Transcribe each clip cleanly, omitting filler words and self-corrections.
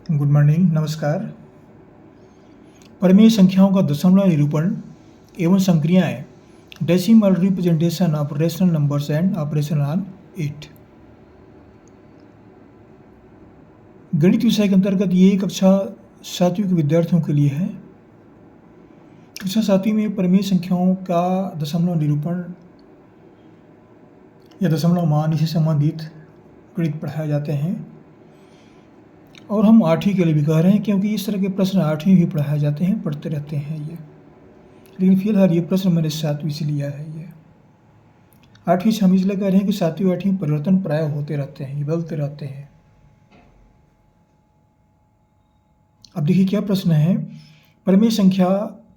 Good morning, नमस्कार। परिमेय संख्याओं का दशमलव निरूपण एवं संक्रियाएं, decimal representation of rational numbers and operation on it. गणित विषय के अंतर्गत ये कक्षा 7वीं के विद्यार्थियों के लिए है। कक्षा 7वीं में परिमेय संख्याओं का दशमलव निरूपण या दशमलव मान से संबंधित गणित पढ़ाए जाते हैं और हम 8वीं के लिए भी कह रहे हैं, क्योंकि इस तरह के प्रश्न 8वीं भी पढ़ाए जाते हैं, पढ़ते रहते हैं ये। लेकिन फिलहाल ये प्रश्न मैंने 7वीं से लिया है। ये 8वीं से हम इसलिए कह रहे हैं कि 7वीं 8वीं परिवर्तन प्राय होते रहते हैं, ये बदलते रहते हैं। अब देखिए क्या प्रश्न है। परिमेय संख्या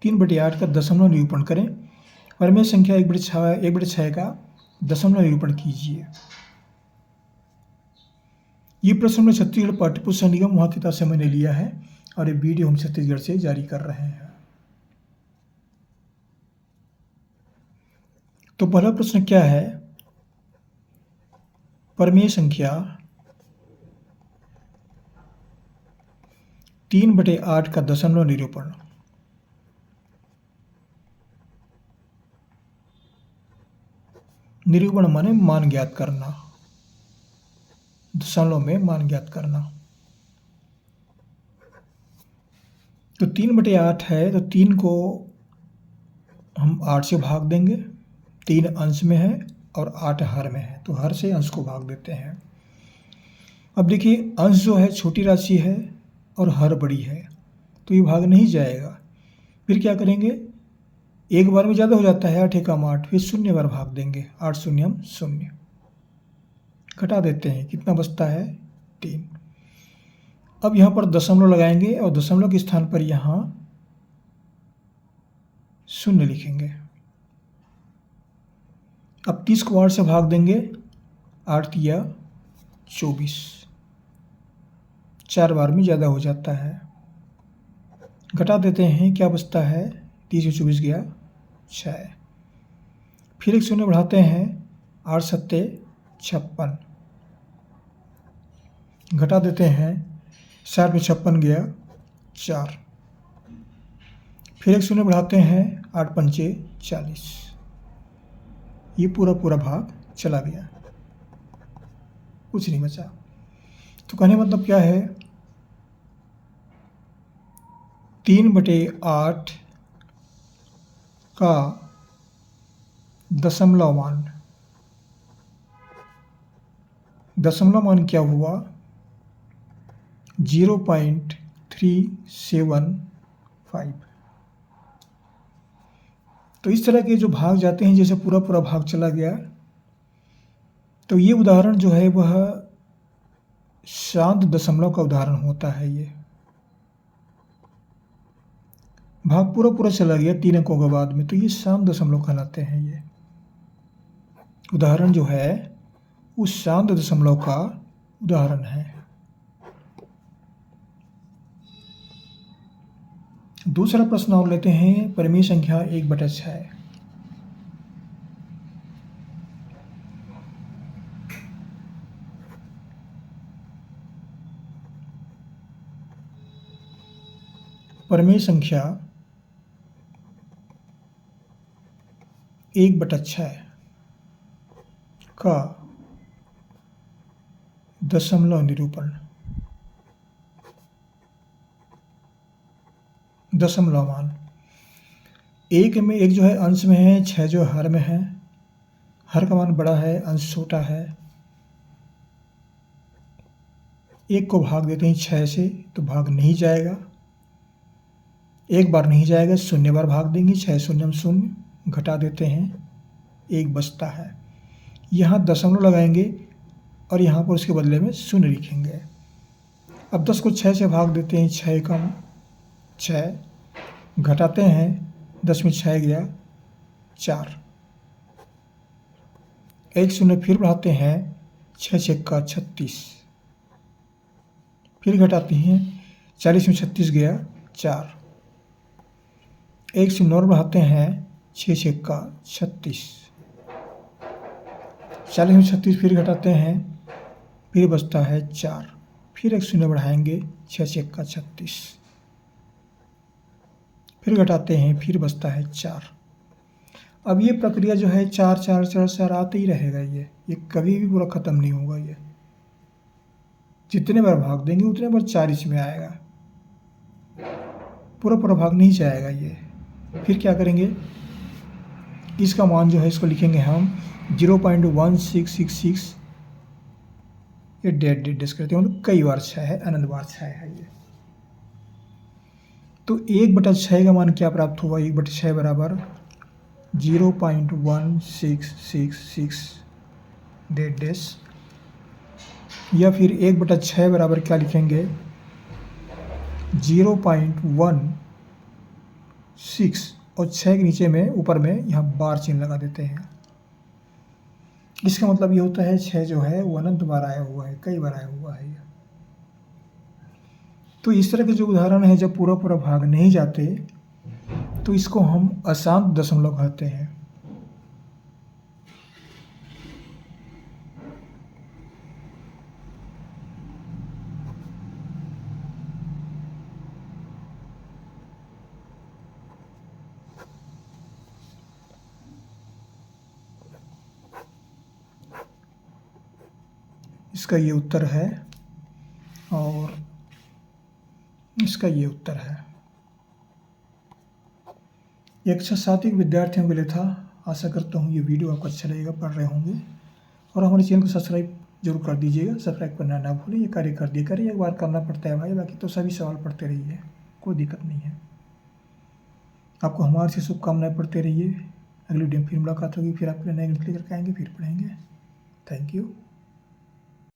3/8 का दशमलव निरूपण करें। परिमेय संख्या 1/6 का दशमलव निरूपण कीजिए। ये प्रश्न में छत्तीसगढ़ पाठ्य पुस्तक निगम वहाँ किताब से मैंने लिया है और ये वीडियो हम छत्तीसगढ़ से जारी कर रहे हैं। तो पहला प्रश्न क्या है। परिमेय संख्या 3/8 का दशमलव निरूपण। निरूपण माने मान ज्ञात करना, दशमलव में मान ज्ञात करना। तो 3/8 है तो 3 को हम 8 से भाग देंगे। 3 अंश में है और 8 हर में है, तो हर से अंश को भाग देते हैं। अब देखिए अंश जो है छोटी राशि है और हर बड़ी है, तो ये भाग नहीं जाएगा। फिर क्या करेंगे, एक बार में ज़्यादा हो जाता है, 8 एकम 8, फिर 0 बार भाग देंगे, 8 शून्यम 0। घटा देते हैं, कितना बचता है 3। अब यहाँ पर दशमलव लगाएंगे और दशमलव के स्थान पर यहाँ 0 लिखेंगे। अब 30 को 8 से भाग देंगे, 8 तिया 24, 4 बार में ज़्यादा हो जाता है। घटा देते हैं, क्या बचता है, 30 से 24 गया 6। फिर एक 0 बढ़ाते हैं, 8 सत्ते 56। घटा देते हैं, 4 में 56 गया 4। फिर एक 0 बढ़ाते हैं, 8 पंचे 40। ये पूरा भाग चला गया, कुछ नहीं बचा। तो कहने मतलब क्या है, 3/8 का दशमलव मान। दशमलव मान क्या हुआ, 0.375। तो इस तरह के जो भाग जाते हैं, जैसे पूरा भाग चला गया, तो ये उदाहरण जो है वह शांत दशमलव का उदाहरण होता है। ये भाग पूरा चला गया 3 अंकों के बाद में, तो ये शांत दशमलव कहलाते हैं। ये उदाहरण जो है उस शांत दशमलव का उदाहरण है। दूसरा प्रश्न और लेते हैं, परिमेय संख्या 1/6। परिमेय संख्या 1/6 का दशमलव निरूपण। दशमलव मान, एक में एक जो है अंश में है, 6 जो हर में है। हर का मान बड़ा है, अंश छोटा है। 1 को भाग देते हैं 6 से, तो भाग नहीं जाएगा, एक बार नहीं जाएगा, 0 बार भाग देंगे, 6 शून्यम 0। घटा देते हैं, 1 बचता है। यहाँ दशमलव लगाएंगे और यहाँ पर उसके बदले में 0 लिखेंगे। अब 10 को 6 से भाग देते हैं, 6 एकम 6। घटाते हैं, 10 में 6 गया 4। एक 0 फिर बढ़ाते हैं, 6 छक्का 36। फिर घटाते हैं, 40 में 36 गया 4। एक 0 और बढ़ाते हैं, 6 छक्का 36। 40 में 36 फिर घटाते हैं, फिर बचता है 4। फिर एक शून्य बढ़ाएंगे, 6 छक्का का 36, फिर घटाते हैं, फिर बचता है 4। अब ये प्रक्रिया जो है 4 4 4 4 आते ही रहेगा, ये कभी भी पूरा ख़त्म नहीं होगा। ये जितने बार भाग देंगे उतने बार 4 इसमें आएगा, पूरा पूरा भाग नहीं जाएगा ये। फिर क्या करेंगे, इसका मान जो है इसको लिखेंगे हम 0.1666, ये डेस करते हैं, मतलब कई बार 6 है, अनंत बार 6 है ये। तो 1/6 का मान क्या प्राप्त हुआ, 1/6 बराबर 0.1666 डेस, या फिर 1/6 बराबर क्या लिखेंगे, 0.16 और 6 के नीचे में ऊपर में यहाँ बार चिन्ह लगा देते हैं। इसका मतलब ये होता है 6 जो है वो अनंत बार आया हुआ है, कई बार आया हुआ है। तो इस तरह के जो उदाहरण है जब पूरा पूरा भाग नहीं जाते तो इसको हम अशांत दशमलव कहते हैं। इसका ये उत्तर है और इसका ये उत्तर है। ये कक्षा 7 विद्यार्थियों के लिए था। आशा करता हूँ ये वीडियो आपको अच्छा लगेगा, पढ़ रहे होंगे। और हमारे चैनल को सब्सक्राइब जरूर कर दीजिएगा, सब्सक्राइब करना ना भूलें। ये कार्य कर दिया करिए, एक बार करना पड़ता है भाई, बाकी तो सभी सवाल पढ़ते रहिए, कोई दिक्कत नहीं है। आपको हमारे से शुभकामनाएं, पढ़ते रहिए। अगली वीडियो में फिर मुलाकात होगी, फिर आपके लिए नए वीडियो लेकर आएंगे, फिर पढ़ेंगे। Thank you.